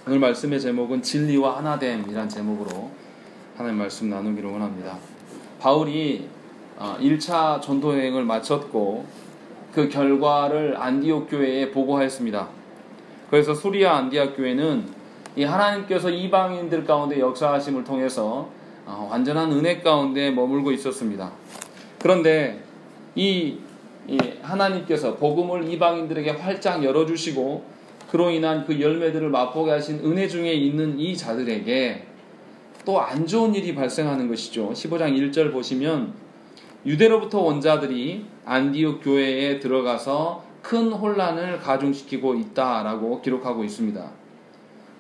오늘 말씀의 제목은 진리와 하나됨이란 제목으로 하나님 말씀 나누기를 원합니다. 바울이 1차 전도 여행을 마쳤고 그 결과를 안디옥 교회에 보고하였습니다. 그래서 수리아 안디옥 교회는 이 하나님께서 이방인들 가운데 역사하심을 통해서 완전한 은혜 가운데 머물고 있었습니다. 그런데 이 하나님께서 복음을 이방인들에게 활짝 열어주시고 그로 인한 그 열매들을 맛보게 하신 은혜 중에 있는 이 자들에게 또 안 좋은 일이 발생하는 것이죠. 15장 1절 보시면 유대로부터 온 자들이 안디옥 교회에 들어가서 큰 혼란을 가중시키고 있다라고 기록하고 있습니다.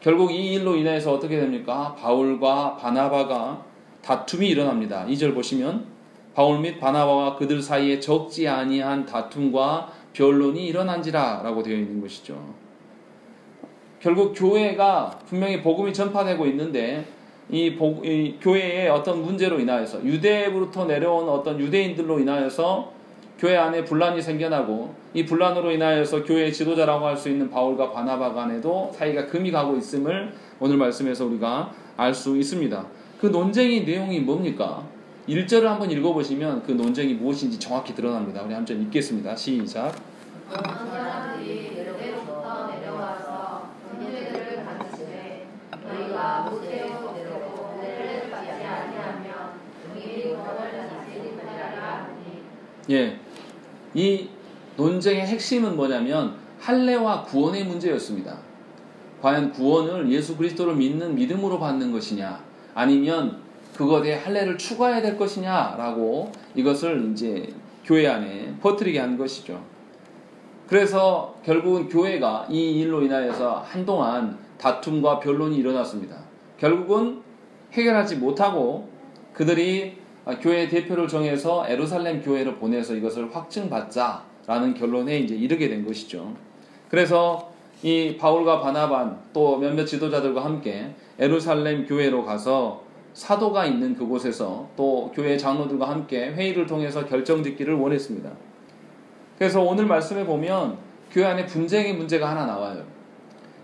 결국 이 일로 인해서 어떻게 됩니까? 바울과 바나바가 다툼이 일어납니다. 2절 보시면 바울 및 바나바와 그들 사이에 적지 아니한 다툼과 변론이 일어난지라 라고 되어 있는 것이죠. 결국 교회가 분명히 복음이 전파되고 있는데 이 교회의 어떤 문제로 인하여서 유대로부터 내려온 어떤 유대인들로 인하여서 교회 안에 분란이 생겨나고 이 분란으로 인하여서 교회의 지도자라고 할 수 있는 바울과 바나바 간에도 사이가 금이 가고 있음을 오늘 말씀에서 우리가 알 수 있습니다. 그 논쟁의 내용이 뭡니까? 1절을 한번 읽어보시면 그 논쟁이 무엇인지 정확히 드러납니다. 우리 한번 읽겠습니다. 시작. 사람들이 유대로부터 내려와서 문제들을 가르치되 너희가 모세로 내려고 은혜를 받지 아니하면 우리 구원을 다스리지 못하리라 하니. 예, 이 논쟁의 핵심은 뭐냐면 할례와 구원의 문제였습니다. 과연 구원을 예수 그리스도를 믿는 믿음으로 받는 것이냐, 아니면 그것에 할례를 추가해야 될 것이냐라고 이것을 이제 교회 안에 퍼뜨리게 한 것이죠. 그래서 결국은 교회가 이 일로 인하여서 한동안 다툼과 변론이 일어났습니다. 결국은 해결하지 못하고 그들이 교회 대표를 정해서 예루살렘 교회를 보내서 이것을 확증받자라는 결론에 이제 이르게 된 것이죠. 그래서 이 바울과 바나바 또 몇몇 지도자들과 함께 예루살렘 교회로 가서 사도가 있는 그곳에서 또 교회 장로들과 함께 회의를 통해서 결정짓기를 원했습니다. 그래서 오늘 말씀에 보면 교회 안에 분쟁의 문제가 하나 나와요.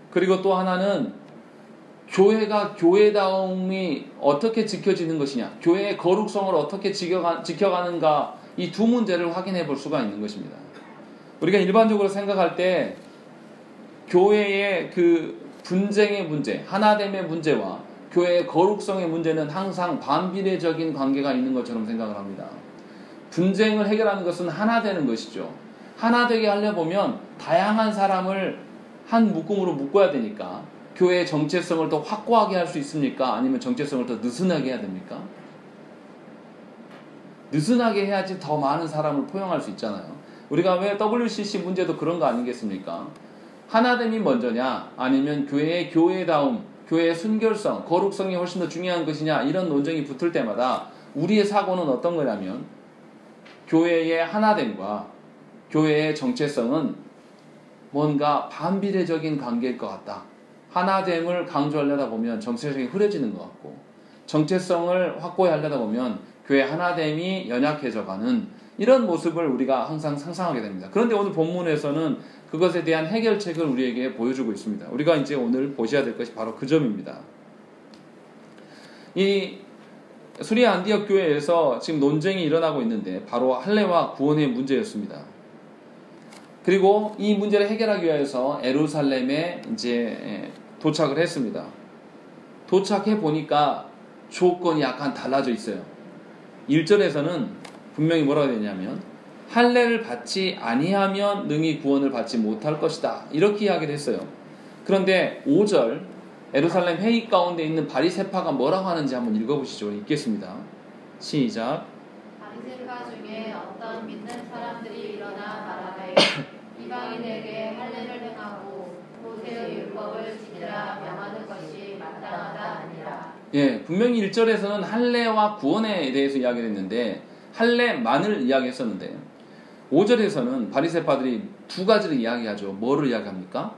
그리고 또 하나는 교회가 교회다움이 어떻게 지켜지는 것이냐, 교회의 거룩성을 어떻게 지켜가는가, 이 두 문제를 확인해 볼 수가 있는 것입니다. 우리가 일반적으로 생각할 때 교회의 그 분쟁의 문제, 하나됨의 문제와 교회의 거룩성의 문제는 항상 반비례적인 관계가 있는 것처럼 생각을 합니다. 분쟁을 해결하는 것은 하나 되는 것이죠. 하나 되게 하려면 다양한 사람을 한 묶음으로 묶어야 되니까 교회의 정체성을 더 확고하게 할 수 있습니까? 아니면 정체성을 더 느슨하게 해야 됩니까? 느슨하게 해야지 더 많은 사람을 포용할 수 있잖아요. 우리가 왜 WCC 문제도 그런 거 아니겠습니까? 하나됨이 먼저냐, 아니면 교회의 교회다움, 교회의 순결성, 거룩성이 훨씬 더 중요한 것이냐, 이런 논쟁이 붙을 때마다 우리의 사고는 어떤 거냐면 교회의 하나됨과 교회의 정체성은 뭔가 반비례적인 관계일 것 같다. 하나됨을 강조하려다 보면 정체성이 흐려지는 것 같고, 정체성을 확고히 하려다 보면 교회 하나됨이 연약해져가는 이런 모습을 우리가 항상 상상하게 됩니다. 그런데 오늘 본문에서는 그것에 대한 해결책을 우리에게 보여주고 있습니다. 우리가 이제 오늘 보셔야 될 것이 바로 그 점입니다. 이 수리아 안디옥 교회에서 지금 논쟁이 일어나고 있는데 바로 할례와 구원의 문제였습니다. 그리고 이 문제를 해결하기 위해서 예루살렘에 이제 도착을 했습니다. 도착해 보니까 조건이 약간 달라져 있어요. 1절에서는 분명히 뭐라고 되냐면 할례를 받지 아니하면 능히 구원을 받지 못할 것이다, 이렇게 이야기를 했어요. 그런데 5절 예루살렘 회의 가운데 있는 바리새파가 뭐라고 하는지 한번 읽어보시죠. 읽겠습니다. 시작. 바리새파 중에 어떤 믿는 사람들이 일어나 말하되 이방인에게 할례를 행하고 모세의 율법을 지키라 명하는 것이 마땅하다 아니라. 예, 분명히 1절에서는 할례와 구원에 대해서 이야기를 했는데 할례만을 이야기했었는데 5절에서는 바리새파들이 두 가지를 이야기하죠. 뭐를 이야기합니까?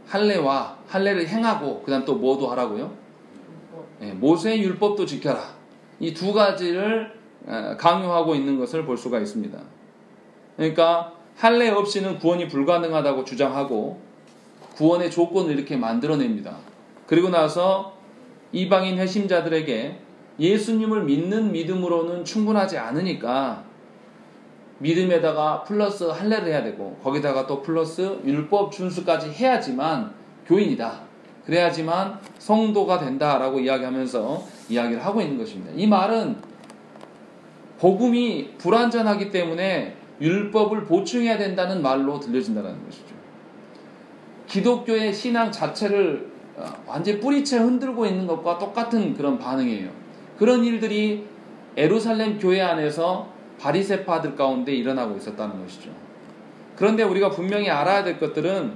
할례와 할례를 행하고 그 다음 또 뭐도 하라고요? 예, 모세의 율법도 지켜라. 이 두 가지를 강요하고 있는 것을 볼 수가 있습니다. 그러니까 할례 없이는 구원이 불가능하다고 주장하고 구원의 조건을 이렇게 만들어냅니다. 그리고 나서 이방인 회심자들에게 예수님을 믿는 믿음으로는 충분하지 않으니까 믿음에다가 플러스 할례를 해야 되고 거기다가 또 플러스 율법 준수까지 해야지만 교인이다. 그래야지만 성도가 된다라고 이야기하면서 이야기를 하고 있는 것입니다. 이 말은 복음이 불완전하기 때문에 율법을 보충해야 된다는 말로 들려진다는 것이죠. 기독교의 신앙 자체를 완전히 뿌리채 흔들고 있는 것과 똑같은 그런 반응이에요. 그런 일들이 예루살렘 교회 안에서 바리새파들 가운데 일어나고 있었다는 것이죠. 그런데 우리가 분명히 알아야 될 것들은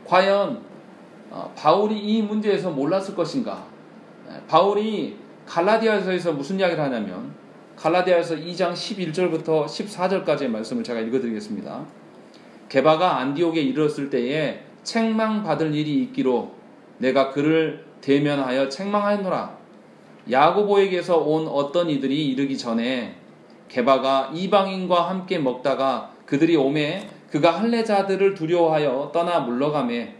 과연 바울이 이 문제에서 몰랐을 것인가? 바울이 갈라디아서에서 무슨 이야기를 하냐면 갈라디아서 2장 11절부터 14절까지의 말씀을 제가 읽어드리겠습니다. 게바가 안디옥에 이르렀을 때에 책망받을 일이 있기로 내가 그를 대면하여 책망하였노라. 야고보에게서 온 어떤 이들이 이르기 전에 게바가 이방인과 함께 먹다가 그들이 오매 그가 할례자들을 두려워하여 떠나 물러가매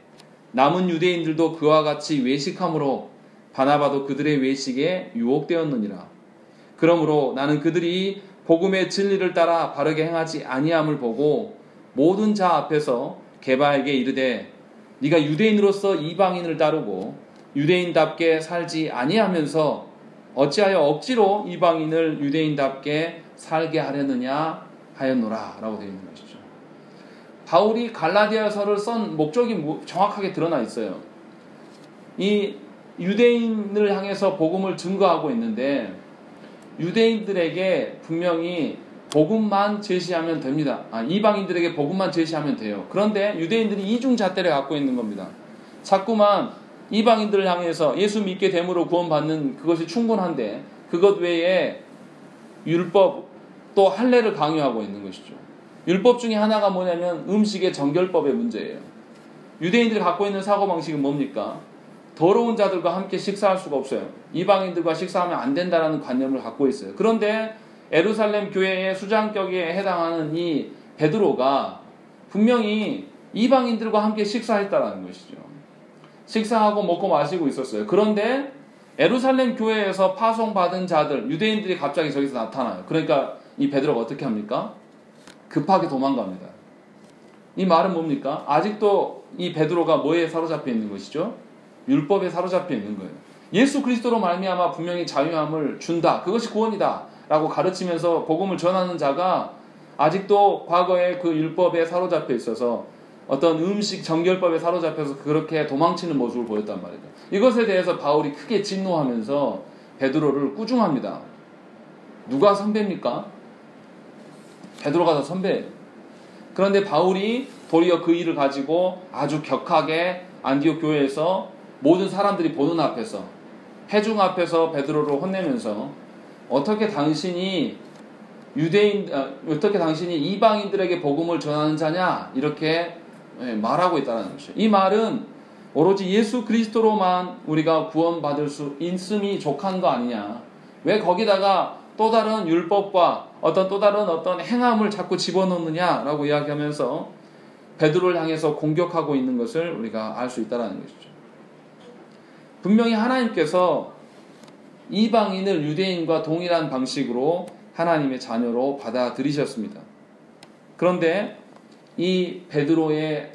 남은 유대인들도 그와 같이 외식함으로 바나바도 그들의 외식에 유혹되었느니라. 그러므로 나는 그들이 복음의 진리를 따라 바르게 행하지 아니함을 보고 모든 자 앞에서 게바에게 이르되 네가 유대인으로서 이방인을 따르고 유대인답게 살지 아니하면서 어찌하여 억지로 이방인을 유대인답게 살게 하려느냐 하였노라 라고 되어 있는 것이죠. 바울이 갈라디아서를 쓴 목적이 정확하게 드러나 있어요. 이 유대인을 향해서 복음을 증거하고 있는데 유대인들에게 분명히 복음만 제시하면 됩니다. 이방인들에게 복음만 제시하면 돼요. 그런데 유대인들이 이중잣대를 갖고 있는 겁니다. 자꾸만 이방인들을 향해서 예수 믿게 됨으로 구원받는 그것이 충분한데 그것 외에 율법 또 할례를 강요하고 있는 것이죠. 율법 중에 하나가 뭐냐면 음식의 정결법의 문제예요. 유대인들이 갖고 있는 사고방식은 뭡니까? 더러운 자들과 함께 식사할 수가 없어요. 이방인들과 식사하면 안 된다는 관념을 갖고 있어요. 그런데 예루살렘 교회의 수장격에 해당하는 이 베드로가 분명히 이방인들과 함께 식사했다는 것이죠. 식사하고 먹고 마시고 있었어요. 그런데 예루살렘 교회에서 파송받은 자들, 유대인들이 갑자기 저기서 나타나요. 그러니까 이 베드로가 어떻게 합니까? 급하게 도망갑니다. 이 말은 뭡니까? 아직도 이 베드로가 뭐에 사로잡혀 있는 것이죠? 율법에 사로잡혀 있는 거예요. 예수 그리스도로 말미암아 분명히 자유함을 준다. 그것이 구원이다. 라고 가르치면서 복음을 전하는 자가 아직도 과거에 그 율법에 사로잡혀 있어서 어떤 음식 정결법에 사로잡혀서 그렇게 도망치는 모습을 보였단 말이죠. 이것에 대해서 바울이 크게 진노하면서 베드로를 꾸중합니다. 누가 선배입니까? 베드로가 더 선배예요. 그런데 바울이 도리어 그 일을 가지고 아주 격하게 안디옥 교회에서 모든 사람들이 보는 앞에서 회중 앞에서 베드로를 혼내면서 어떻게 당신이 이방인들에게 복음을 전하는 자냐 이렇게 말하고 있다는 것이죠. 이 말은 오로지 예수 그리스도로만 우리가 구원받을 수 있음이 족한 거 아니냐. 왜 거기다가 또 다른 율법과 또 다른 행함을 자꾸 집어넣느냐라고 이야기하면서 베드로를 향해서 공격하고 있는 것을 우리가 알 수 있다는 것이죠. 분명히 하나님께서 이방인을 유대인과 동일한 방식으로 하나님의 자녀로 받아들이셨습니다. 그런데 이 베드로는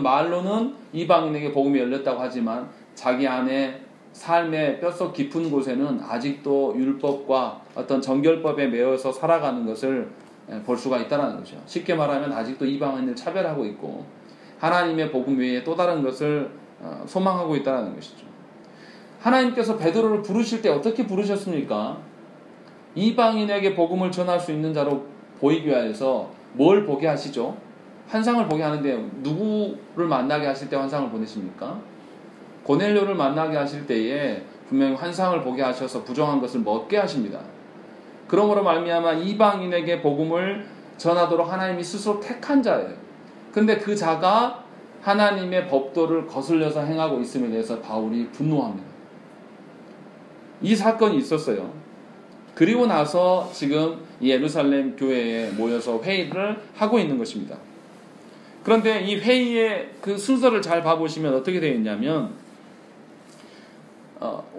말로는 이방인에게 복음이 열렸다고 하지만 자기 안에 삶의 뼛속 깊은 곳에는 아직도 율법과 어떤 정결법에 매여서 살아가는 것을 볼 수가 있다는 것이죠. 쉽게 말하면 아직도 이방인을 차별하고 있고 하나님의 복음 외에 또 다른 것을 소망하고 있다는 것이죠. 하나님께서 베드로를 부르실 때 어떻게 부르셨습니까? 이방인에게 복음을 전할 수 있는 자로 보이기 위해서 뭘 보게 하시죠? 환상을 보게 하는데 누구를 만나게 하실 때 환상을 보내십니까? 고넬료를 만나게 하실 때에 분명히 환상을 보게 하셔서 부정한 것을 먹게 하십니다. 그러므로 말미암아 이방인에게 복음을 전하도록 하나님이 스스로 택한 자예요. 근데 그 자가 하나님의 법도를 거슬려서 행하고 있음에 대해서 바울이 분노합니다. 이 사건이 있었어요. 그리고 나서 지금 이 예루살렘 교회에 모여서 회의를 하고 있는 것입니다. 그런데 이 회의의 그 순서를 잘 봐보시면 어떻게 되어 있냐면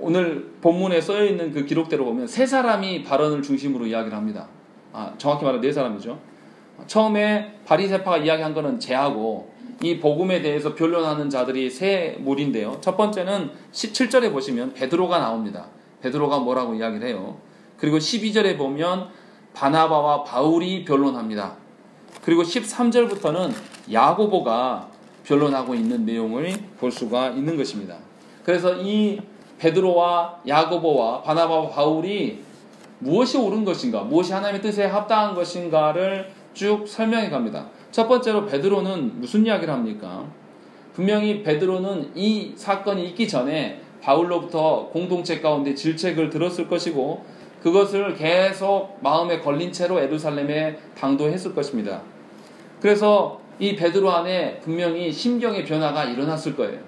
오늘 본문에 써여 있는 그 기록대로 보면 세 사람이 발언을 중심으로 이야기를 합니다. 정확히 말하면 네 사람이죠. 처음에 바리새파가 이야기한 거는 죄하고 이 복음에 대해서 변론하는 자들이 세 무리인데요. 첫 번째는 17절에 보시면 베드로가 나옵니다. 베드로가 뭐라고 이야기를 해요. 그리고 12절에 보면 바나바와 바울이 변론합니다. 그리고 13절부터는 야고보가 변론하고 있는 내용을 볼 수가 있는 것입니다. 그래서 이 베드로와 야고보와 바나바와 바울이 무엇이 옳은 것인가, 무엇이 하나님의 뜻에 합당한 것인가를 쭉 설명해 갑니다. 첫 번째로 베드로는 무슨 이야기를 합니까? 분명히 베드로는 이 사건이 있기 전에 바울로부터 공동체 가운데 질책을 들었을 것이고 그것을 계속 마음에 걸린 채로 예루살렘에 당도했을 것입니다. 그래서 이 베드로 안에 분명히 심경의 변화가 일어났을 거예요.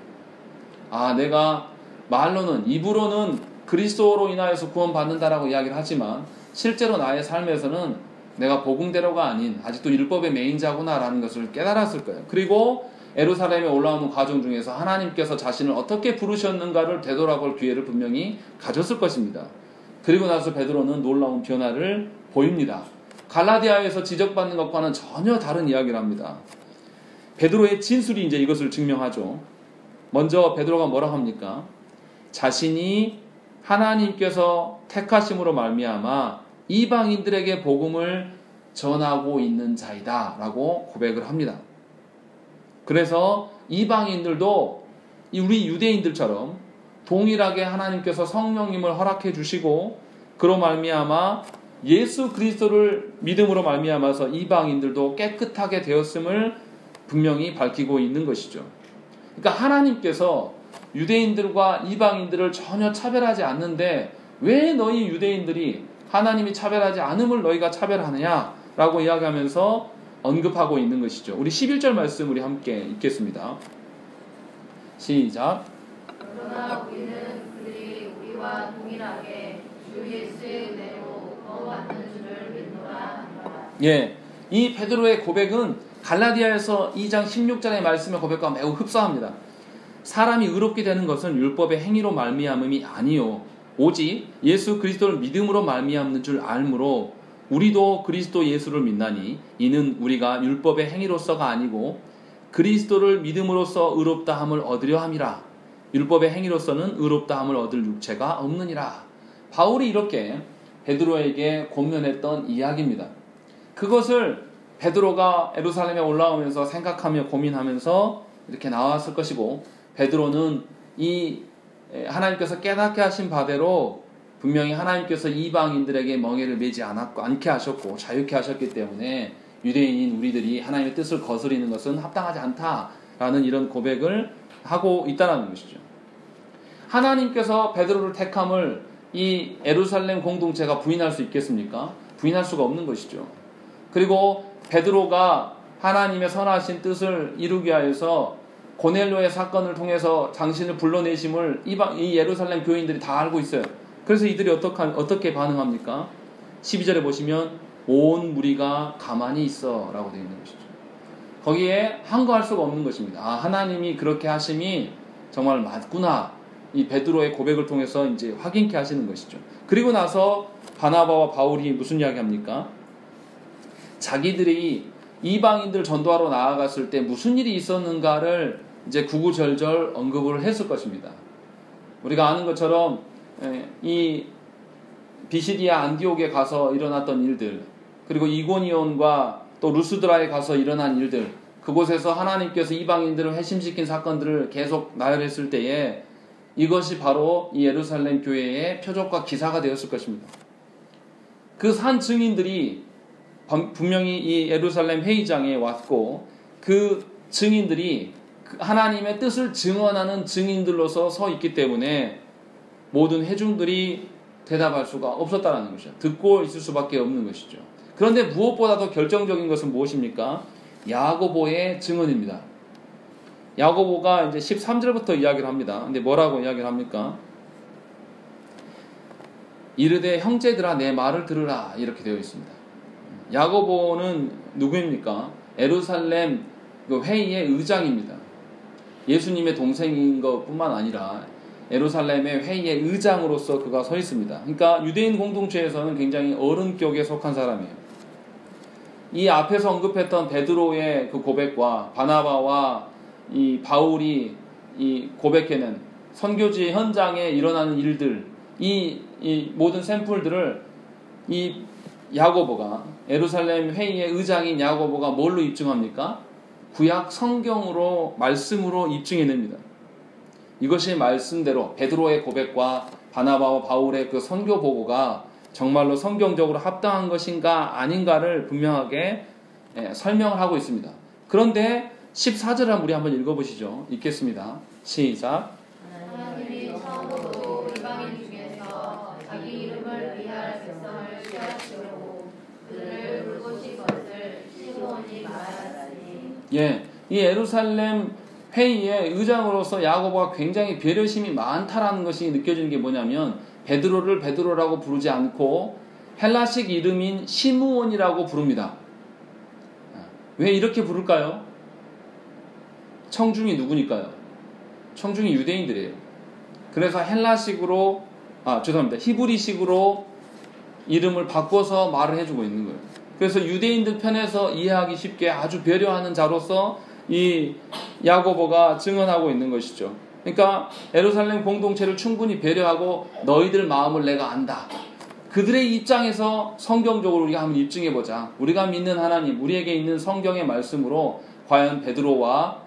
내가 말로는, 입으로는 그리스도로 인하여서 구원받는다라고 이야기를 하지만 실제로 나의 삶에서는 내가 복음대로가 아닌 아직도 율법의 매인자구나라는 것을 깨달았을 거예요. 그리고 예루살렘에 올라오는 과정 중에서 하나님께서 자신을 어떻게 부르셨는가를 되돌아볼 기회를 분명히 가졌을 것입니다. 그리고 나서 베드로는 놀라운 변화를 보입니다. 갈라디아에서 지적받는 것과는 전혀 다른 이야기를 합니다. 베드로의 진술이 이제 이것을 증명하죠. 먼저 베드로가 뭐라고 합니까? 자신이 하나님께서 택하심으로 말미암아 이방인들에게 복음을 전하고 있는 자이다 라고 고백을 합니다. 그래서 이방인들도 우리 유대인들처럼 동일하게 하나님께서 성령님을 허락해 주시고 그로 말미암아 예수 그리스도를 믿음으로 말미암아서 이방인들도 깨끗하게 되었음을 분명히 밝히고 있는 것이죠. 그러니까 하나님께서 유대인들과 이방인들을 전혀 차별하지 않는데 왜 너희 유대인들이 하나님이 차별하지 않음을 너희가 차별하느냐라고 이야기하면서 언급하고 있는 것이죠. 우리 11절 말씀 우리 함께 읽겠습니다. 시작. 그러나 우리는 그들이 우리와 동일하게 주 예수의 은혜로 구원받는 줄을 믿노라. 예, 이 베드로의 고백은 갈라디아에서 2장 16절의 말씀의 고백과 매우 흡사합니다. 사람이 의롭게 되는 것은 율법의 행위로 말미암음이 아니요 오직 예수 그리스도를 믿음으로 말미암는 줄 알므로 우리도 그리스도 예수를 믿나니 이는 우리가 율법의 행위로서가 아니고 그리스도를 믿음으로써 의롭다함을 얻으려 함이라. 율법의 행위로서는 의롭다함을 얻을 육체가 없느니라. 바울이 이렇게 베드로에게 권면했던 이야기입니다. 그것을 베드로가 예루살렘에 올라오면서 생각하며 고민하면서 이렇게 나왔을 것이고 베드로는 이 하나님께서 깨닫게 하신 바대로 분명히 하나님께서 이방인들에게 멍에를 매지 않게 하셨고 자유케 하셨기 때문에 유대인인 우리들이 하나님의 뜻을 거스리는 것은 합당하지 않다라는 이런 고백을 하고 있다는 것이죠. 하나님께서 베드로를 택함을 이 예루살렘 공동체가 부인할 수 있겠습니까? 부인할 수가 없는 것이죠. 그리고 베드로가 하나님의 선하신 뜻을 이루기 위해서 고넬료의 사건을 통해서 당신을 불러내심을 이 예루살렘 교인들이 다 알고 있어요. 그래서 이들이 어떻게 반응합니까? 12절에 보시면 온 무리가 가만히 있어 라고 되어 있는 것이죠. 거기에 항거할 수가 없는 것입니다. 하나님이 그렇게 하심이 정말 맞구나. 이 베드로의 고백을 통해서 이제 확인케 하시는 것이죠. 그리고 나서 바나바와 바울이 무슨 이야기 합니까? 자기들이 이방인들 전도하러 나아갔을 때 무슨 일이 있었는가를 이제 구구절절 언급을 했을 것입니다. 우리가 아는 것처럼 이 비시디아 안디옥에 가서 일어났던 일들, 그리고 이고니온과 또 루스드라에 가서 일어난 일들, 그곳에서 하나님께서 이방인들을 회심시킨 사건들을 계속 나열했을 때에 이것이 바로 이 예루살렘 교회의 표적과 기사가 되었을 것입니다. 그 산 증인들이 분명히 이 예루살렘 회의장에 왔고 그 증인들이 하나님의 뜻을 증언하는 증인들로서 서 있기 때문에 모든 회중들이 대답할 수가 없었다는 것이죠. 듣고 있을 수밖에 없는 것이죠. 그런데 무엇보다 더 결정적인 것은 무엇입니까? 야고보의 증언입니다. 야고보가 이제 13절부터 이야기를 합니다. 근데 뭐라고 이야기를 합니까? 이르되 형제들아 내 말을 들으라 이렇게 되어 있습니다. 야고보는 누구입니까? 예루살렘 그 회의의 의장입니다. 예수님의 동생인 것뿐만 아니라 예루살렘의 회의의 의장으로서 그가 서 있습니다. 그러니까 유대인 공동체에서는 굉장히 어른격에 속한 사람이에요. 이 앞에서 언급했던 베드로의 그 고백과 바나바와 이 바울이 이 고백해낸 선교지 현장에 일어나는 일들, 이 모든 샘플들을 이 야고보가, 예루살렘 회의의 의장인 야고보가 뭘로 입증합니까? 구약 성경으로, 말씀으로 입증해냅니다. 이것이 말씀대로 베드로의 고백과 바나바와 바울의 그 선교 보고가 정말로 성경적으로 합당한 것인가 아닌가를 분명하게 설명을 하고 있습니다. 그런데 14절을 우리 한번 읽어보시죠. 읽겠습니다. 시작. 하나님이 처음으로 이방인 중에서 자기 이름을 위할 백성을 취하시려고 그들을 부르신 것을 시므온이 말하였으니. 예, 이 예루살렘 회의의 의장으로서 야고보가 굉장히 배려심이 많다라는 것이 느껴지는 게 뭐냐면 베드로를 베드로라고 부르지 않고 헬라식 이름인 시므온이라고 부릅니다. 왜 이렇게 부를까요? 청중이 누구니까요? 청중이 유대인들이에요. 그래서 헬라식으로, 히브리식으로 이름을 바꿔서 말을 해주고 있는 거예요. 그래서 유대인들 편에서 이해하기 쉽게 아주 배려하는 자로서 이 야고보가 증언하고 있는 것이죠. 그러니까 예루살렘 공동체를 충분히 배려하고 너희들 마음을 내가 안다. 그들의 입장에서 성경적으로 우리가 한번 입증해보자. 우리가 믿는 하나님, 우리에게 있는 성경의 말씀으로 과연 베드로와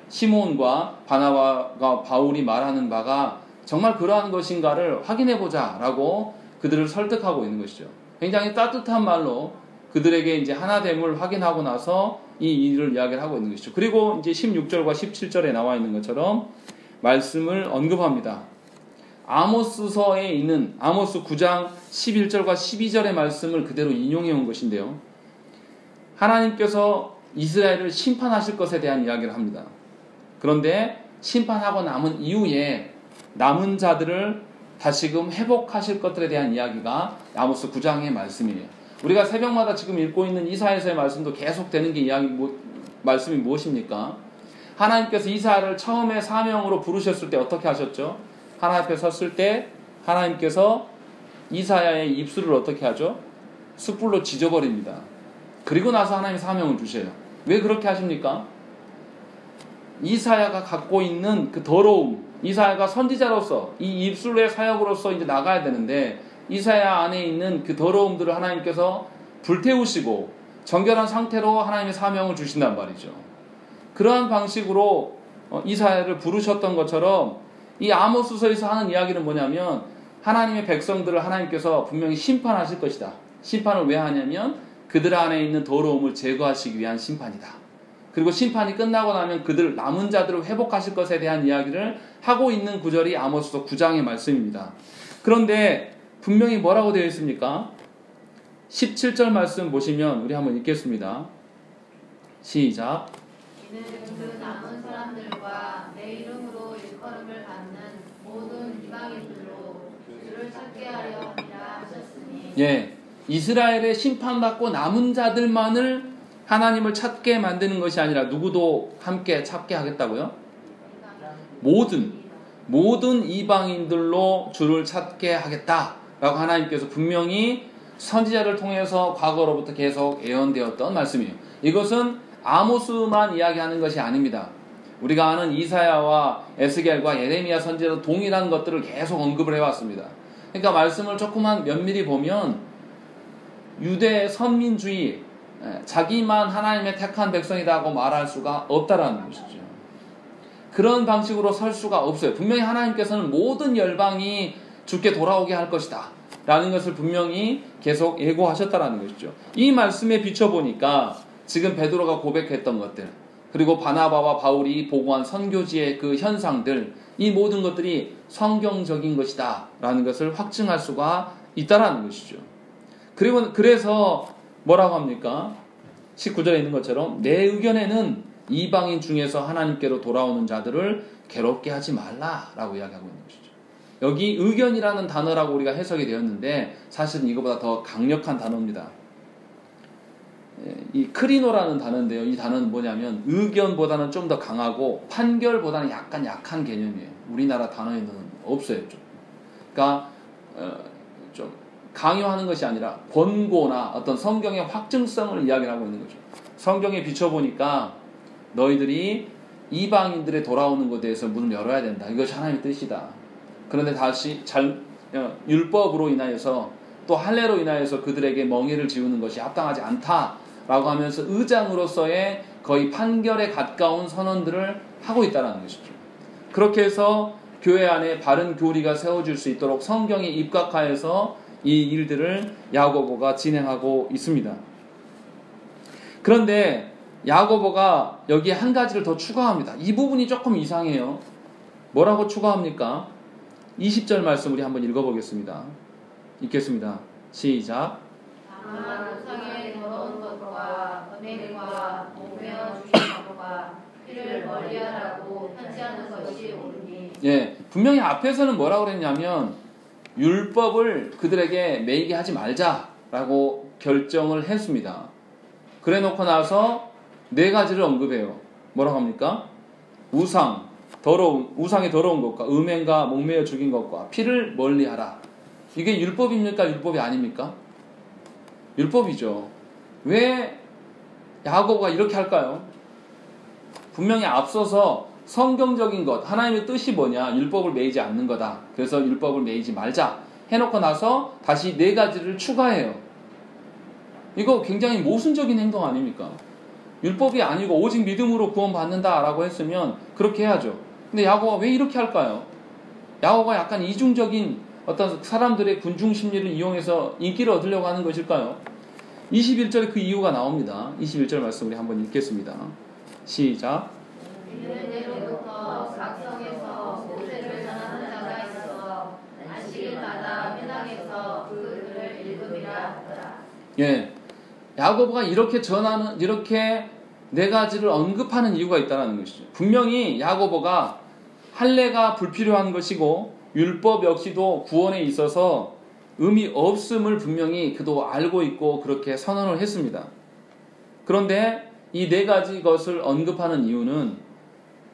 시몬과 바나바가 바울이 말하는 바가 정말 그러한 것인가를 확인해보자 라고 그들을 설득하고 있는 것이죠. 굉장히 따뜻한 말로 그들에게 이제 하나됨을 확인하고 나서 이 일을 이야기를 하고 있는 것이죠. 그리고 이제 16절과 17절에 나와 있는 것처럼 말씀을 언급합니다. 아모스서에 있는 아모스 9장 11절과 12절의 말씀을 그대로 인용해 온 것인데요. 하나님께서 이스라엘을 심판하실 것에 대한 이야기를 합니다. 그런데 심판하고 남은 이후에 남은 자들을 다시금 회복하실 것들에 대한 이야기가 아모스 9장의 말씀이에요. 우리가 새벽마다 지금 읽고 있는 이사야서의 말씀도 계속되는 게 말씀이 무엇입니까? 하나님께서 이사야를 처음에 사명으로 부르셨을 때 어떻게 하셨죠? 하나님 앞에 섰을 때 하나님께서 이사야의 입술을 어떻게 하죠? 숯불로 지져버립니다. 그리고 나서 하나님 사명을 주셔요. 왜 그렇게 하십니까? 이사야가 갖고 있는 그 더러움, 이사야가 선지자로서 이 입술의 사역으로서 이제 나가야 되는데 이사야 안에 있는 그 더러움들을 하나님께서 불태우시고 정결한 상태로 하나님의 사명을 주신단 말이죠. 그러한 방식으로 이사야를 부르셨던 것처럼 이 아모스서에서 하는 이야기는 뭐냐면 하나님의 백성들을 하나님께서 분명히 심판하실 것이다. 심판을 왜 하냐면 그들 안에 있는 더러움을 제거하시기 위한 심판이다. 그리고 심판이 끝나고 나면 그들 남은 자들을 회복하실 것에 대한 이야기를 하고 있는 구절이 아모스서 9장의 말씀입니다. 그런데 분명히 뭐라고 되어 있습니까? 17절 말씀 보시면 우리 한번 읽겠습니다. 시작. 이는 그 남은 사람들과 내 이름으로 일컬음을 받는 모든 이방인들로 주를 찾게 하려 함이라 하셨으니. 예, 이스라엘의 심판받고 남은 자들만을 하나님을 찾게 만드는 것이 아니라 누구도 함께 찾게 하겠다고요? 모든 이방인들로 주를 찾게 하겠다라고 하나님께서 분명히 선지자를 통해서 과거로부터 계속 예언되었던 말씀이에요. 이것은 아모스만 이야기하는 것이 아닙니다. 우리가 아는 이사야와 에스겔과 예레미야 선지자도 동일한 것들을 계속 언급을 해왔습니다. 그러니까 말씀을 조금만 면밀히 보면 유대 선민주의, 자기만 하나님의 택한 백성이라고 말할 수가 없다라는 것이죠. 그런 방식으로 설 수가 없어요. 분명히 하나님께서는 모든 열방이 주께 돌아오게 할 것이다 라는 것을 분명히 계속 예고하셨다라는 것이죠. 이 말씀에 비춰보니까 지금 베드로가 고백했던 것들, 그리고 바나바와 바울이 보고한 선교지의 그 현상들, 이 모든 것들이 성경적인 것이다 라는 것을 확증할 수가 있다라는 것이죠. 그래서 뭐라고 합니까? 19절에 있는 것처럼 내 의견에는 이방인 중에서 하나님께로 돌아오는 자들을 괴롭게 하지 말라라고 이야기하고 있는 것이죠. 여기 의견이라는 단어라고 우리가 해석이 되었는데 사실은 이거보다 더 강력한 단어입니다. 이 크리노라는 단어인데요. 이 단어는 뭐냐면 의견보다는 좀 더 강하고 판결보다는 약간 약한 개념이에요. 우리나라 단어에는 없어요. 좀. 그러니까 좀 강요하는 것이 아니라 권고나 어떤 성경의 확증성을 이야기를 하고 있는 거죠. 성경에 비춰보니까 너희들이 이방인들의 돌아오는 것에 대해서 문을 열어야 된다. 이것이 하나님의 뜻이다. 그런데 다시 율법으로 인하여서 또 할례로 인하여서 그들에게 멍에를 지우는 것이 합당하지 않다라고 하면서 의장으로서의 거의 판결에 가까운 선언들을 하고 있다는 것이죠. 그렇게 해서 교회 안에 바른 교리가 세워질 수 있도록 성경에 입각하여서 이 일들을 야고보가 진행하고 있습니다. 그런데 야고보가 여기에 한 가지를 더 추가합니다. 이 부분이 조금 이상해요. 뭐라고 추가합니까? 20절 말씀 우리 한번 읽어보겠습니다. 읽겠습니다. 시작. 다만 우상의 더러운 것과 은행과 목매어 주신 것과 피를 멀리하라고 편지하는 것이 옳으니. 예, 분명히 앞에서는 뭐라고 그랬냐면 율법을 그들에게 매이게 하지 말자라고 결정을 했습니다. 그래 놓고 나서 네 가지를 언급해요. 뭐라고 합니까? 우상의 더러운 것과 음행과 목매어 죽인 것과 피를 멀리하라. 이게 율법입니까? 율법이 아닙니까? 율법이죠. 왜 야고보가 이렇게 할까요? 분명히 앞서서 성경적인 것, 하나님의 뜻이 뭐냐? 율법을 매이지 않는 거다. 그래서 율법을 매이지 말자 해놓고 나서 다시 네 가지를 추가해요. 이거 굉장히 모순적인 행동 아닙니까? 율법이 아니고 오직 믿음으로 구원받는다라고 했으면 그렇게 해야죠. 근데 야고보가 왜 이렇게 할까요? 야고보가 약간 이중적인 어떤 사람들의 군중 심리를 이용해서 인기를 얻으려고 하는 것일까요? 21절에 그 이유가 나옵니다. 21절 말씀 우리 한번 읽겠습니다. 시작. 이때로부터 각성에서 모세를 전하는 자가 있어 안식일마다 회당에서 그 글을 읽음이라 하더라. 예, 야고보가 이렇게 네 가지를 언급하는 이유가 있다는 것이죠. 분명히 야고보가 할례가 불필요한 것이고 율법 역시도 구원에 있어서 의미 없음을 분명히 그도 알고 있고 그렇게 선언을 했습니다. 그런데 이 네 가지 것을 언급하는 이유는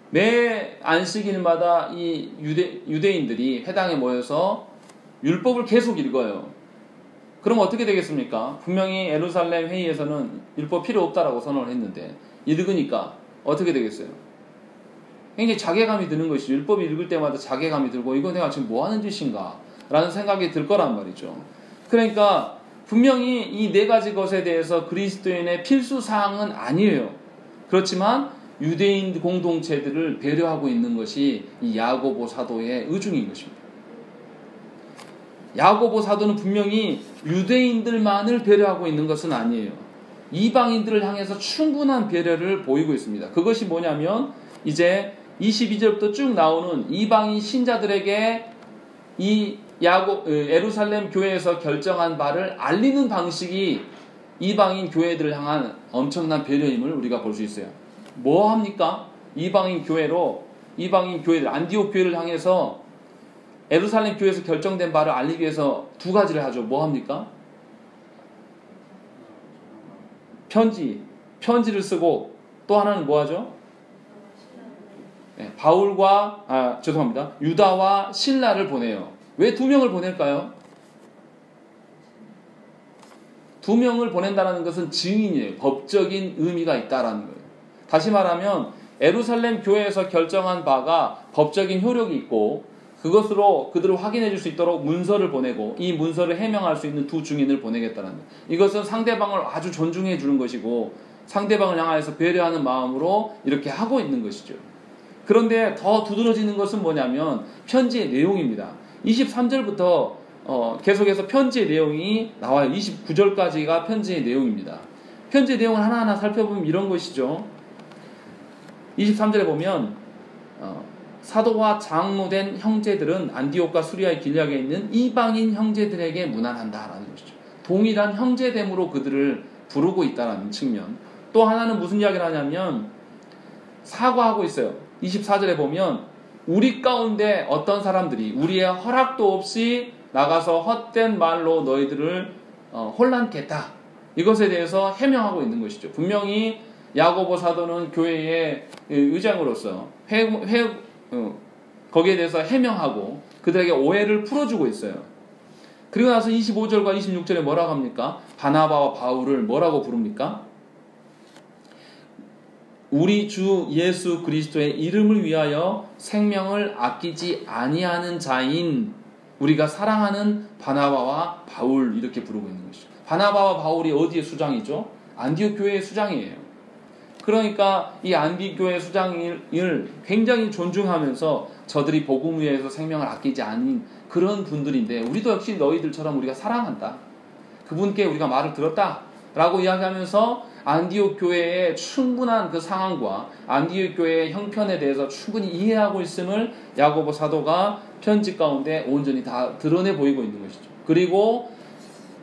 매 안식일마다 이 유대인들이 회당에 모여서 율법을 계속 읽어요. 그럼 어떻게 되겠습니까? 분명히 예루살렘 회의에서는 율법 필요 없다라고 선언을 했는데 읽으니까 어떻게 되겠어요? 굉장히 자괴감이 드는 것이죠. 율법 읽을 때마다 자괴감이 들고 이거 내가 지금 뭐 하는 짓인가? 라는 생각이 들 거란 말이죠. 그러니까 분명히 이 네 가지 것에 대해서 그리스도인의 필수 사항은 아니에요. 그렇지만 유대인 공동체들을 배려하고 있는 것이 이 야고보 사도의 의중인 것입니다. 야고보 사도는 분명히 유대인들만을 배려하고 있는 것은 아니에요. 이방인들을 향해서 충분한 배려를 보이고 있습니다. 그것이 뭐냐면 이제 22절부터 쭉 나오는 이방인 신자들에게 이 예루살렘 교회에서 결정한 바를 알리는 방식이 이방인 교회들을 향한 엄청난 배려임을 우리가 볼 수 있어요. 뭐 합니까? 이방인 교회들 안디옥 교회를 향해서 예루살렘 교회에서 결정된 바를 알리기 위해서 두 가지를 하죠. 뭐 합니까? 편지를 쓰고 또 하나는 뭐 하죠? 네, 유다와 실라를 보내요. 왜 두 명을 보낼까요? 두 명을 보낸다는 것은 증인이에요. 법적인 의미가 있다라는 거예요. 다시 말하면 예루살렘 교회에서 결정한 바가 법적인 효력이 있고 그것으로 그들을 확인해 줄 수 있도록 문서를 보내고 이 문서를 해명할 수 있는 두 증인을 보내겠다는 거예요. 이것은 상대방을 아주 존중해 주는 것이고 상대방을 향해서 배려하는 마음으로 이렇게 하고 있는 것이죠. 그런데 더 두드러지는 것은 뭐냐면 편지의 내용입니다. 23절부터 계속해서 편지의 내용이 나와요. 29절까지가 편지의 내용입니다. 편지의 내용을 하나하나 살펴보면 이런 것이죠. 23절에 보면 사도와 장로된 형제들은 안디옥과 수리아의 길리앗에 있는 이방인 형제들에게 문안한다라는 것이죠. 동일한 형제됨으로 그들을 부르고 있다는 측면. 또 하나는 무슨 이야기를 하냐면 사과하고 있어요. 24절에 보면 우리 가운데 어떤 사람들이 우리의 허락도 없이 나가서 헛된 말로 너희들을 혼란케 했다. 이것에 대해서 해명하고 있는 것이죠. 분명히 야고보 사도는 교회의 의장으로서 거기에 대해서 해명하고 그들에게 오해를 풀어주고 있어요. 그리고 나서 25절과 26절에 뭐라고 합니까? 바나바와 바울을 뭐라고 부릅니까? 우리 주 예수 그리스도의 이름을 위하여 생명을 아끼지 아니하는 자인 우리가 사랑하는 바나바와 바울 이렇게 부르고 있는 것이죠. 바나바와 바울이 어디의 수장이죠? 안디옥 교회의 수장이에요. 그러니까 이 안디옥 교회 수장을 굉장히 존중하면서 저들이 복음 위에서 생명을 아끼지 않은 그런 분들인데 우리도 역시 너희들처럼 우리가 사랑한다. 그분께 우리가 말을 들었다. 라고 이야기하면서 안디옥 교회의 충분한 그 상황과 안디옥 교회의 형편에 대해서 충분히 이해하고 있음을 야고보 사도가 편지 가운데 온전히 다 드러내 보이고 있는 것이죠. 그리고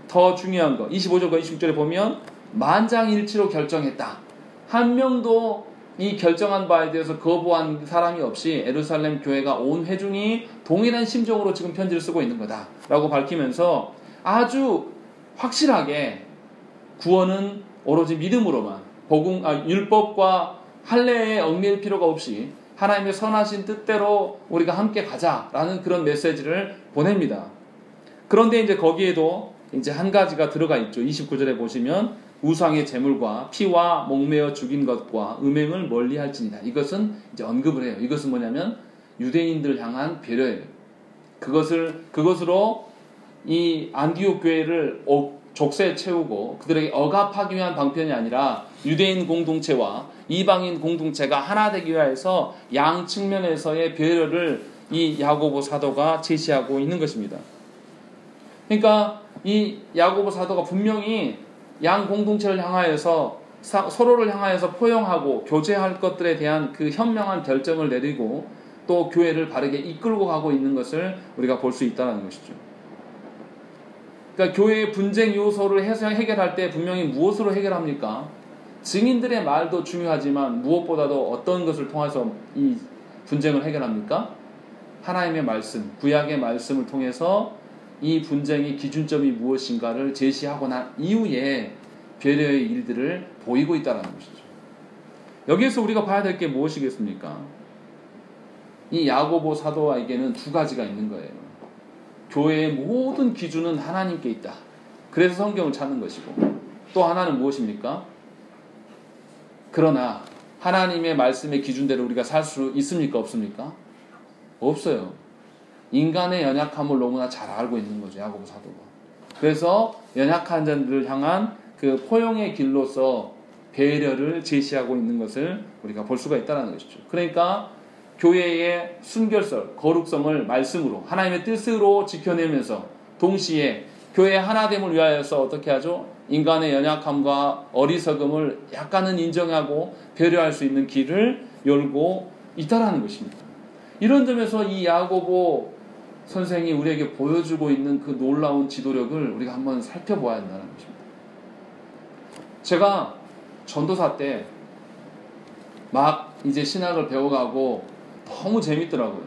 더 중요한 거 25절과 26절에 보면 만장일치로 결정했다. 한 명도 이 결정한 바에 대해서 거부한 사람이 없이 예루살렘 교회가 온 회중이 동일한 심정으로 지금 편지를 쓰고 있는 거다 라고 밝히면서 아주 확실하게 구원은 오로지 믿음으로만 율법과 할례에 얽매일 필요가 없이 하나님의 선하신 뜻대로 우리가 함께 가자라는 그런 메시지를 보냅니다. 그런데 이제 거기에도 이제 한 가지가 들어가 있죠. 29절에 보시면 우상의 제물과 피와 목매어 죽인 것과 음행을 멀리할지니라. 이것은 이제 언급을 해요. 이것은 뭐냐면 유대인들 향한 배려예요. 그것으로 이 안디옥 교회를 족쇄에 채우고 그들에게 억압하기 위한 방편이 아니라 유대인 공동체와 이방인 공동체가 하나 되기 위해서 양 측면에서의 배려를 이 야고보 사도가 제시하고 있는 것입니다. 그러니까 이 야고보 사도가 분명히 양 공동체를 향하여서 서로를 향하여서 포용하고 교제할 것들에 대한 그 현명한 결정을 내리고 또 교회를 바르게 이끌고 가고 있는 것을 우리가 볼 수 있다는 것이죠. 그러니까 교회의 분쟁 요소를 해결할 때 분명히 무엇으로 해결합니까? 증인들의 말도 중요하지만 무엇보다도 어떤 것을 통해서 이 분쟁을 해결합니까? 하나님의 말씀, 구약의 말씀을 통해서 이 분쟁의 기준점이 무엇인가를 제시하고 난 이후에 배려의 일들을 보이고 있다는 것이죠. 여기에서 우리가 봐야 될 게 무엇이겠습니까? 이 야고보 사도에게는 두 가지가 있는 거예요. 교회의 모든 기준은 하나님께 있다. 그래서 성경을 찾는 것이고 또 하나는 무엇입니까? 그러나 하나님의 말씀의 기준대로 우리가 살 수 있습니까? 없습니까? 없어요. 인간의 연약함을 너무나 잘 알고 있는 거죠. 야고보 사도가. 그래서 연약한 자들을 향한 그 포용의 길로서 배려를 제시하고 있는 것을 우리가 볼 수가 있다는 것이죠. 그러니까 교회의 순결성, 거룩성을 말씀으로 하나님의 뜻으로 지켜내면서 동시에 교회의 하나됨을 위하여서 어떻게 하죠? 인간의 연약함과 어리석음을 약간은 인정하고 배려할 수 있는 길을 열고 있다는 것입니다. 이런 점에서 이 야고보 선생이 우리에게 보여주고 있는 그 놀라운 지도력을 우리가 한번 살펴보아야 한다는 것입니다. 제가 전도사 때 막 이제 신학을 배워가고 너무 재밌더라고요.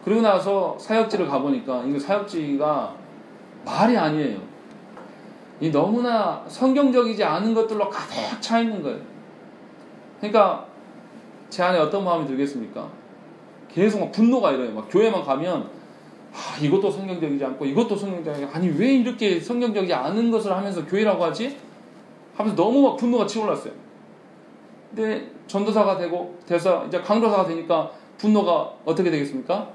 그리고 나서 사역지를 가보니까 이거 사역지가 말이 아니에요. 이 너무나 성경적이지 않은 것들로 가득 차 있는 거예요. 그러니까 제 안에 어떤 마음이 들겠습니까? 계속 막 분노가 일어요. 막 교회만 가면 이것도 성경적이지 않고 이것도 성경적이지 않고 아니 왜 이렇게 성경적이지 않은 것을 하면서 교회라고 하지? 하면서 너무 막 분노가 치올랐어요. 근데 전도사가 돼서 이제 강도사가 되니까 분노가 어떻게 되겠습니까?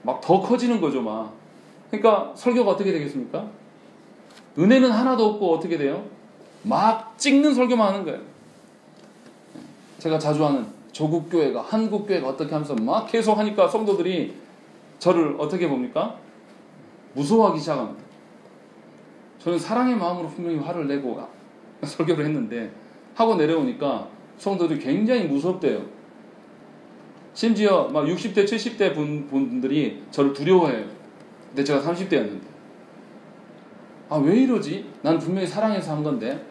막 더 커지는 거죠, 막. 그러니까 설교가 어떻게 되겠습니까? 은혜는 하나도 없고 어떻게 돼요? 막 찍는 설교만 하는 거예요. 제가 자주 하는 조국교회가, 한국교회가 어떻게 하면서 막 계속 하니까 성도들이 저를 어떻게 봅니까? 무서워하기 시작합니다. 저는 사랑의 마음으로 분명히 화를 내고 설교를 했는데 하고 내려오니까 성도들이 굉장히 무섭대요. 심지어 막 60대, 70대 분들이 저를 두려워해요. 근데 제가 30대였는데. 왜 이러지? 난 분명히 사랑해서 한 건데.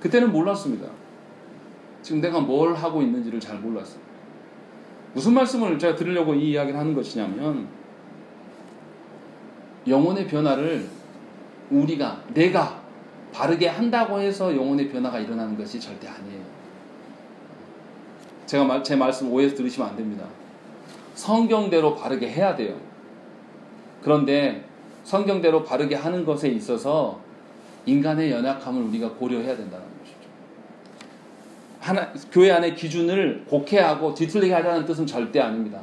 그때는 몰랐습니다. 지금 내가 뭘 하고 있는지를 잘 몰랐어요. 무슨 말씀을 제가 드리려고 이 이야기를 하는 것이냐면 영혼의 변화를 내가 바르게 한다고 해서 영혼의 변화가 일어나는 것이 절대 아니에요. 제 말씀 오해해서 들으시면 안 됩니다. 성경대로 바르게 해야 돼요. 그런데 성경대로 바르게 하는 것에 있어서 인간의 연약함을 우리가 고려해야 된다는 것이죠. 교회 안의 기준을 곡해하고 뒤틀리게 하자는 뜻은 절대 아닙니다.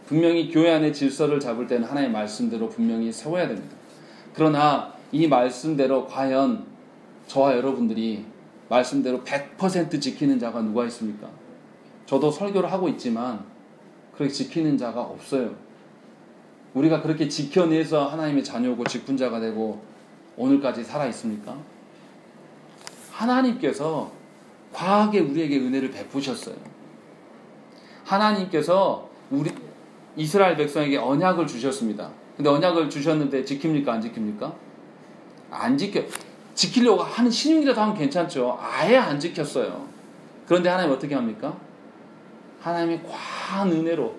분명히 교회 안의 질서를 잡을 때는 하나님의 말씀대로 분명히 세워야 됩니다. 그러나 이 말씀대로 과연 저와 여러분들이 말씀대로 100% 지키는 자가 누가 있습니까? 저도 설교를 하고 있지만 그렇게 지키는 자가 없어요. 우리가 그렇게 지켜내서 하나님의 자녀고 직분자가 되고 오늘까지 살아 있습니까? 하나님께서 과하게 우리에게 은혜를 베푸셨어요. 하나님께서 우리 이스라엘 백성에게 언약을 주셨습니다. 근데 언약을 주셨는데 지킵니까? 안 지킵니까? 안 지켜. 지키려고 하는 신용이라도 하면 괜찮죠. 아예 안 지켰어요. 그런데 하나님 어떻게 합니까? 하나님의 과한 은혜로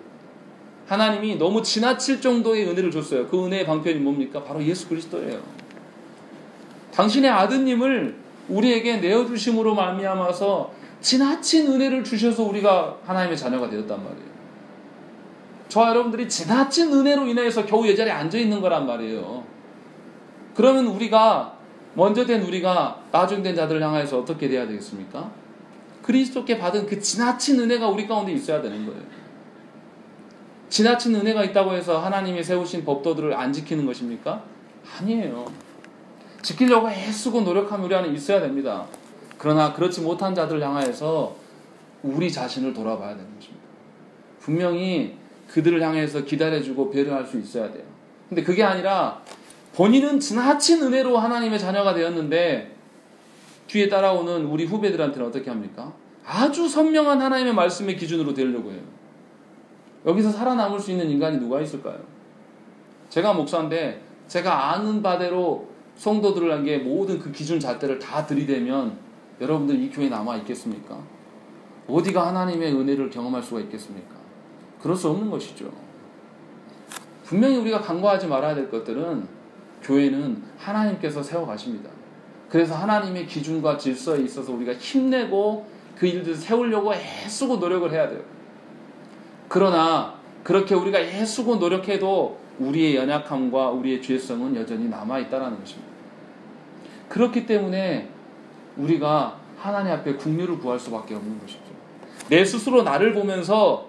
하나님이 너무 지나칠 정도의 은혜를 줬어요. 그 은혜의 방편이 뭡니까? 바로 예수 그리스도예요. 당신의 아드님을 우리에게 내어주심으로 말미암아서 지나친 은혜를 주셔서 우리가 하나님의 자녀가 되었단 말이에요. 저와 여러분들이 지나친 은혜로 인해서 겨우 이 자리에 앉아있는 거란 말이에요. 그러면 우리가 먼저 된 우리가 나중 된 자들을 향해서 어떻게 돼야 되겠습니까? 그리스도께 받은 그 지나친 은혜가 우리 가운데 있어야 되는 거예요. 지나친 은혜가 있다고 해서 하나님이 세우신 법도들을 안 지키는 것입니까? 아니에요. 지키려고 애쓰고 노력하면 우리 안에 있어야 됩니다. 그러나 그렇지 못한 자들을 향해서 우리 자신을 돌아봐야 되는 것입니다. 분명히 그들을 향해서 기다려주고 배려할 수 있어야 돼요. 근데 그게 아니라 본인은 지나친 은혜로 하나님의 자녀가 되었는데 뒤에 따라오는 우리 후배들한테는 어떻게 합니까? 아주 선명한 하나님의 말씀의 기준으로 되려고 해요. 여기서 살아남을 수 있는 인간이 누가 있을까요? 제가 목사인데 제가 아는 바대로 성도들에게 모든 그 기준 잣대를 다 들이대면 여러분들 이 교회에 남아 있겠습니까? 어디가 하나님의 은혜를 경험할 수가 있겠습니까? 그럴 수 없는 것이죠. 분명히 우리가 간과하지 말아야 될 것들은 교회는 하나님께서 세워가십니다. 그래서 하나님의 기준과 질서에 있어서 우리가 힘내고 그 일들을 세우려고 애쓰고 노력을 해야 돼요. 그러나 그렇게 우리가 애쓰고 노력해도 우리의 연약함과 우리의 죄성은 여전히 남아있다는 것입니다. 그렇기 때문에 우리가 하나님 앞에 긍휼을 구할 수밖에 없는 것이죠. 내 스스로 나를 보면서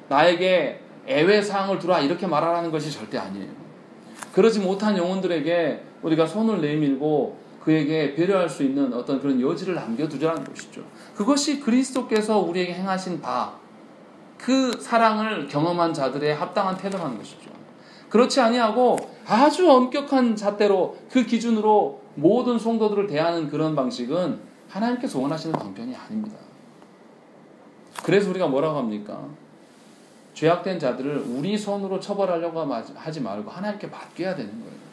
나에게 애외사항을 두라 이렇게 말하라는 것이 절대 아니에요. 그러지 못한 영혼들에게 우리가 손을 내밀고 그에게 배려할 수 있는 어떤 그런 여지를 남겨두자는 것이죠. 그것이 그리스도께서 우리에게 행하신 바, 그 사랑을 경험한 자들의 합당한 태도라는 것이죠. 그렇지 아니하고 아주 엄격한 잣대로 그 기준으로 모든 성도들을 대하는 그런 방식은 하나님께서 원하시는 방편이 아닙니다. 그래서 우리가 뭐라고 합니까? 죄악된 자들을 우리 손으로 처벌하려고 하지 말고 하나님께 맡겨야 되는 거예요.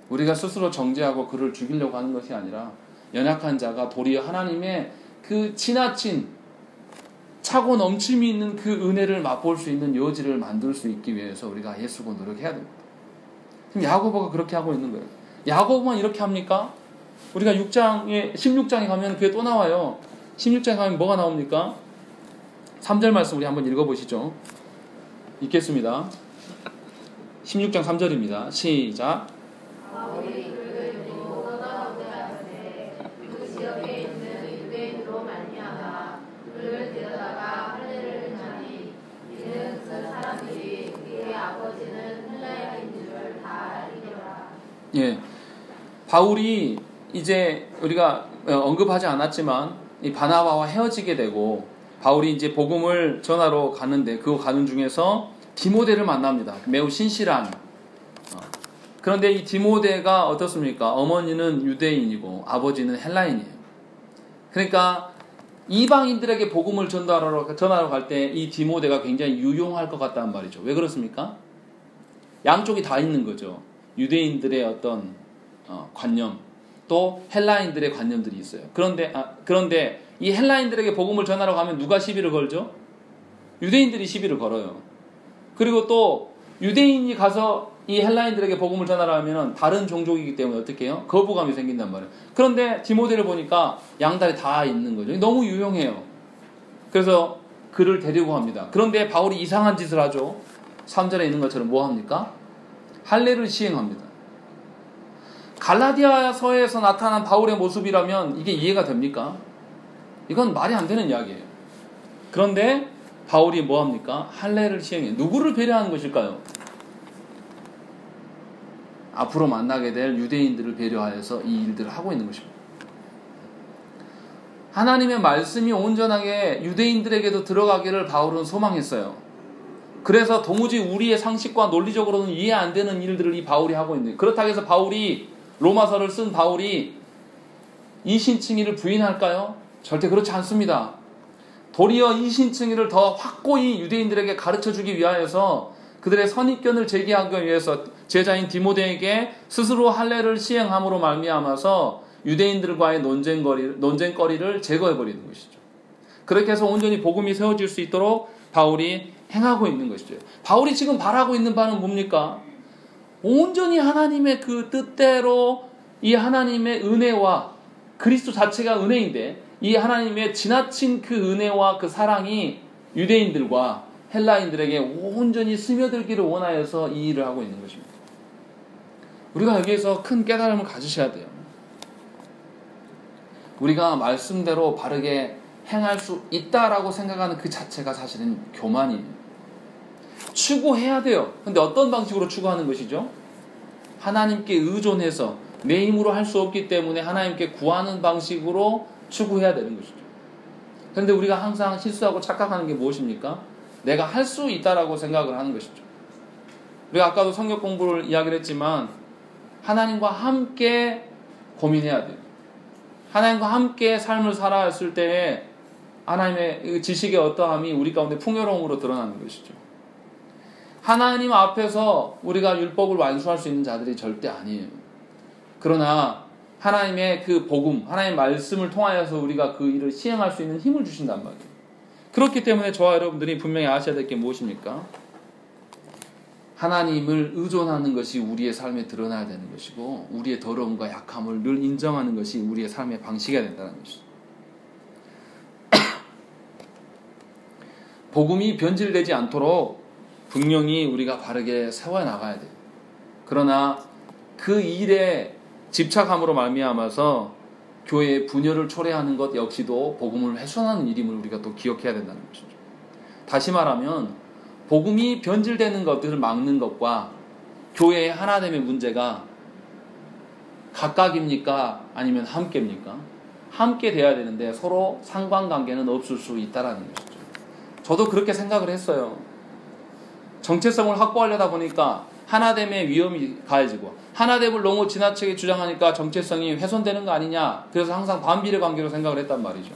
우리가 스스로 정죄하고 그를 죽이려고 하는 것이 아니라 연약한 자가 도리어 하나님의 그 지나친 차고 넘침이 있는 그 은혜를 맛볼 수 있는 여지를 만들 수 있기 위해서 우리가 애쓰고 노력해야 됩니다. 지금 야고보가 그렇게 하고 있는 거예요. 야고보만 이렇게 합니까? 우리가 16장에 가면 그게 또 나와요. 16장에 가면 뭐가 나옵니까? 3절 말씀 우리 한번 읽어보시죠. 읽겠습니다. 16장 3절입니다. 시작. 바울이 그를 데리고 떠나오되 하되 그 지역에 있는 유대인으로 말미암아 그를 데려다가 할례를 하니 이는 그 사람들이 그의 아버지는 헬라인인 줄 다 알리더라. 예, 바울이 이제 우리가 언급하지 않았지만 이 바나바와 헤어지게 되고 바울이 이제 복음을 전하러 가는데 그 가는 중에서 디모데를 만납니다. 매우 신실한. 그런데 이 디모데가 어떻습니까? 어머니는 유대인이고 아버지는 헬라인이에요. 그러니까 이방인들에게 복음을 전하러 갈 때 이 디모데가 굉장히 유용할 것 같다는 말이죠. 왜 그렇습니까? 양쪽이 다 있는 거죠. 유대인들의 어떤 관념, 또 헬라인들의 관념들이 있어요. 그런데 이 헬라인들에게 복음을 전하러 가면 누가 시비를 걸죠? 유대인들이 시비를 걸어요. 그리고 또 유대인이 가서 이 헬라인들에게 복음을 전하려면 다른 종족이기 때문에 어떻게 해요? 거부감이 생긴단 말이에요. 그런데 디모데를 보니까 양다리 다 있는 거죠. 너무 유용해요. 그래서 그를 데리고 갑니다. 그런데 바울이 이상한 짓을 하죠. 3절에 있는 것처럼 뭐 합니까? 할례를 시행합니다. 갈라디아서에서 나타난 바울의 모습이라면 이게 이해가 됩니까? 이건 말이 안 되는 이야기예요. 그런데 바울이 뭐 합니까? 할례를 시행해요. 누구를 배려하는 것일까요? 앞으로 만나게 될 유대인들을 배려하여서 이 일들을 하고 있는 것입니다. 하나님의 말씀이 온전하게 유대인들에게도 들어가기를 바울은 소망했어요. 그래서 도무지 우리의 상식과 논리적으로는 이해 안 되는 일들을 이 바울이 하고 있는 거예요. 그렇다고 해서 바울이 로마서를 쓴 바울이 이신칭의를 부인할까요? 절대 그렇지 않습니다. 도리어 이신칭의를 더 확고히 유대인들에게 가르쳐주기 위하여서 그들의 선입견을 제기하기 위해서 제자인 디모데에게 스스로 할례를 시행함으로 말미암아서 유대인들과의 논쟁거리를 제거해버리는 것이죠. 그렇게 해서 온전히 복음이 세워질 수 있도록 바울이 행하고 있는 것이죠. 바울이 지금 바라고 있는 바는 뭡니까? 온전히 하나님의 그 뜻대로 이 하나님의 은혜와 그리스도 자체가 은혜인데 이 하나님의 지나친 그 은혜와 그 사랑이 유대인들과 헬라인들에게 온전히 스며들기를 원하여서 이 일을 하고 있는 것입니다. 우리가 여기에서 큰 깨달음을 가지셔야 돼요. 우리가 말씀대로 바르게 행할 수 있다라고 생각하는 그 자체가 사실은 교만이에요. 추구해야 돼요. 근데 어떤 방식으로 추구하는 것이죠? 하나님께 의존해서 내 힘으로 할 수 없기 때문에 하나님께 구하는 방식으로 추구해야 되는 것이죠. 그런데 우리가 항상 실수하고 착각하는 게 무엇입니까? 내가 할 수 있다라고 생각을 하는 것이죠. 우리가 아까도 성경 공부를 이야기를 했지만 하나님과 함께 고민해야 돼요. 하나님과 함께 삶을 살아왔을 때에 하나님의 지식의 어떠함이 우리 가운데 풍요로움으로 드러나는 것이죠. 하나님 앞에서 우리가 율법을 완수할 수 있는 자들이 절대 아니에요. 그러나 하나님의 그 복음, 하나님의 말씀을 통하여서 우리가 그 일을 시행할 수 있는 힘을 주신단 말이에요. 그렇기 때문에 저와 여러분들이 분명히 아셔야 될 게 무엇입니까? 하나님을 의존하는 것이 우리의 삶에 드러나야 되는 것이고 우리의 더러움과 약함을 늘 인정하는 것이 우리의 삶의 방식이 된다는 것이죠. 복음이 변질되지 않도록 분명히 우리가 바르게 세워나가야 돼요. 그러나 그 일에 집착함으로 말미암아서 교회의 분열을 초래하는 것 역시도 복음을 훼손하는 일임을 우리가 또 기억해야 된다는 것이죠. 다시 말하면 복음이 변질되는 것들을 막는 것과 교회의 하나됨의 문제가 각각입니까? 아니면 함께입니까? 함께 돼야 되는데 서로 상관관계는 없을 수 있다는 것이죠. 저도 그렇게 생각을 했어요. 정체성을 확보하려다 보니까 하나됨의 위험이 가해지고 하나됨을 너무 지나치게 주장하니까 정체성이 훼손되는 거 아니냐. 그래서 항상 반비례 관계로 생각을 했단 말이죠.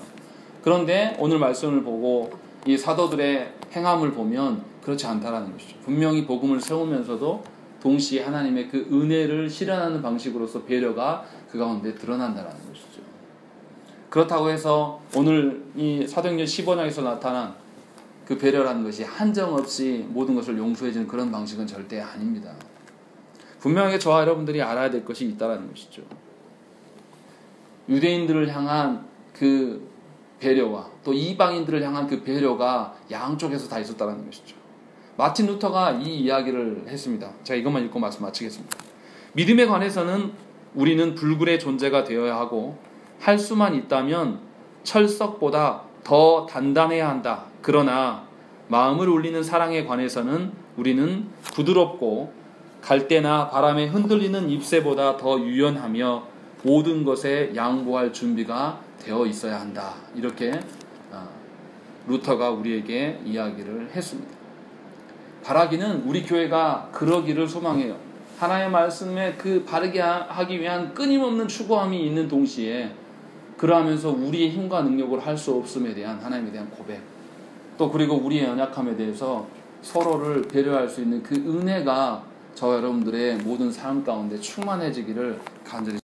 그런데 오늘 말씀을 보고 이 사도들의 행함을 보면 그렇지 않다라는 것이죠. 분명히 복음을 세우면서도 동시에 하나님의 그 은혜를 실현하는 방식으로서 배려가 그 가운데 드러난다는 것이죠. 그렇다고 해서 오늘 이 사도행전 15장에서 나타난 그 배려라는 것이 한정없이 모든 것을 용서해주는 그런 방식은 절대 아닙니다. 분명하게 저와 여러분들이 알아야 될 것이 있다는 것이죠. 유대인들을 향한 그 배려와 또 이방인들을 향한 그 배려가 양쪽에서 다 있었다는 것이죠. 마틴 루터가 이 이야기를 했습니다. 제가 이것만 읽고 말씀 마치겠습니다. 믿음에 관해서는 우리는 불굴의 존재가 되어야 하고 할 수만 있다면 철석보다 더 단단해야 한다. 그러나 마음을 울리는 사랑에 관해서는 우리는 부드럽고 갈대나 바람에 흔들리는 잎새보다 더 유연하며 모든 것에 양보할 준비가 되어 있어야 한다. 이렇게 루터가 우리에게 이야기를 했습니다. 바라기는 우리 교회가 그러기를 소망해요. 하나님의 말씀에 그 바르게 하기 위한 끊임없는 추구함이 있는 동시에 그러하면서 우리의 힘과 능력으로 할 수 없음에 대한 하나님에 대한 고백, 또 그리고 우리의 연약함에 대해서 서로를 배려할 수 있는 그 은혜가 저와 여러분들의 모든 삶 가운데 충만해지기를 간절히